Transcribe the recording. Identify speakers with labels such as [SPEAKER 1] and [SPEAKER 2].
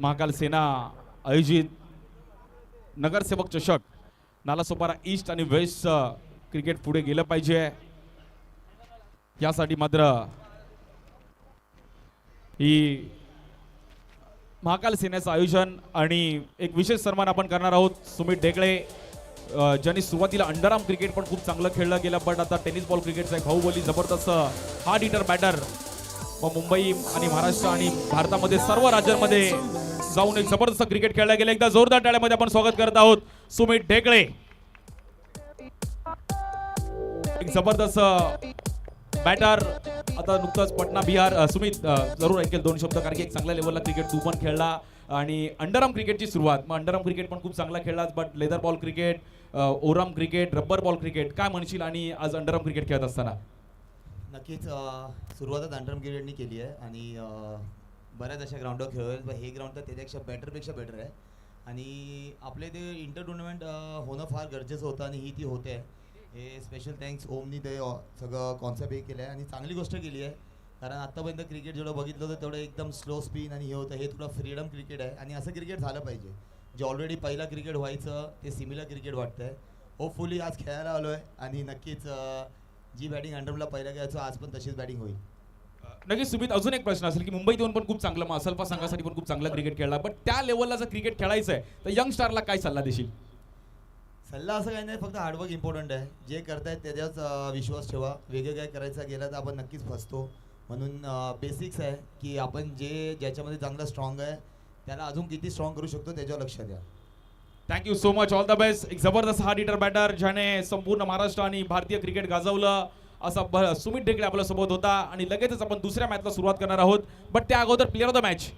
[SPEAKER 1] महाकाल सेना आयोजित नगरसेवक चषक नालासोपारा ईस्ट आणि वेस्ट क्रिकेट पुढे गेलं पाहिजे यासाठी मात्र ही महाकाल सेनेचं आयोजन आणि एक विशेष सन्मान आपण करणार आहोत. सुमित ढेकळे ज्यांनी सुरुवातीला अंडरआर्म क्रिकेट पण खूप चांगलं खेळलं गेलं, पण आता टेनिस बॉल क्रिकेटचा एक बाहुबली जबरदस्त हार्ड हिटर बॅटर व मुंबई आणि महाराष्ट्र आणि भारतामध्ये सर्व राज्यांमध्ये जाऊन एक जबरदस्त क्रिकेट खेळलं गेलं. एकदा जोरदार टाळ्यामध्ये आपण स्वागत करत आहोत सुमित ढेकळे. एक जबरदस्त बॅटर. आता नुकतंच पटना बिहार सुमित जरूर ऐकेल दोन शब्द, कारण की एक चांगल्या लेवलला क्रिकेट तू पण खेळला आणि अंडरआर्म क्रिकेटची सुरुवात, मग अंडरआर्म क्रिकेट पण खूप चांगला खेळला, but leather ball cricket, Oram cricket, rubber ball cricket काय म्हणशील आणि आज अंडरआर्म क्रिकेट खेळत असताना?
[SPEAKER 2] नक्कीच सुरुवातच अंडरआर्म क्रिकेटनी केली आहे आणि बऱ्याच अशा ग्राउंडवर खेळलोय, पण हे ग्राउंड तर त्याच्यापेक्षा बेटर आहे आणि आपले ते इंटर टुर्नामेंट होणं फार गरजेचं होतं आणि ही ती होते. हे स्पेशल थँक्स ओमनी ते सगळं कॉन्सेप्ट हे केलं आहे आणि चांगली गोष्ट केली आहे, कारण आत्तापर्यंत क्रिकेट जेवढं बघितलं होतं तेवढं एकदम स्लो स्पिन आणि हे होतं. हे थोडं फ्रीडम क्रिकेट आहे आणि असं क्रिकेट झालं पाहिजे. जे ऑलरेडी पहिला क्रिकेट व्हायचं ते सिमिलर क्रिकेट वाटतं आहे. होपफुली आज खेळायला आलो आहे आणि नक्कीच जी बॅटिंग अंडरला पहिला घ्यायचो आज पण तशीच बॅटिंग होईल.
[SPEAKER 1] नक्कीच सुमित, अजून एक प्रश्न असेल की मुंबईत येऊन पण खूप चांगलं, मग असल्फा संघासाठी पण खूप चांगला क्रिकेट खेळला, पण त्या लेवलला जर क्रिकेट खेळायचं आहे तर यंग स्टारला काय सल्ला देशील?
[SPEAKER 2] सल्ला असं काही नाही, फक्त हार्डवर्क इम्पॉर्टंट आहे. जे करतायत त्याच्याच विश्वास ठेवा. वेगळं काय करायचं गेलं तर आपण नक्कीच फसतो, म्हणून बेसिक्स आहे की आपण ज्याच्यामध्ये चांगलं स्ट्रॉंग आहे त्याला अजून किती स्ट्रॉंग करू शकतो त्याच्यावर लक्ष द्या.
[SPEAKER 1] Thank you so much, all the best. एक जबरदस्त हार्ड हिटर बॅटर ज्याने संपूर्ण महाराष्ट्र आणि भारतीय क्रिकेट गाजवलं असा सुमित ढेकळे आपल्या सोबत होता आणि लगेचच आपण दुसऱ्या मॅचला सुरुवात करणार आहोत, बट त्या अगोदर प्लेअर ऑफ द मॅच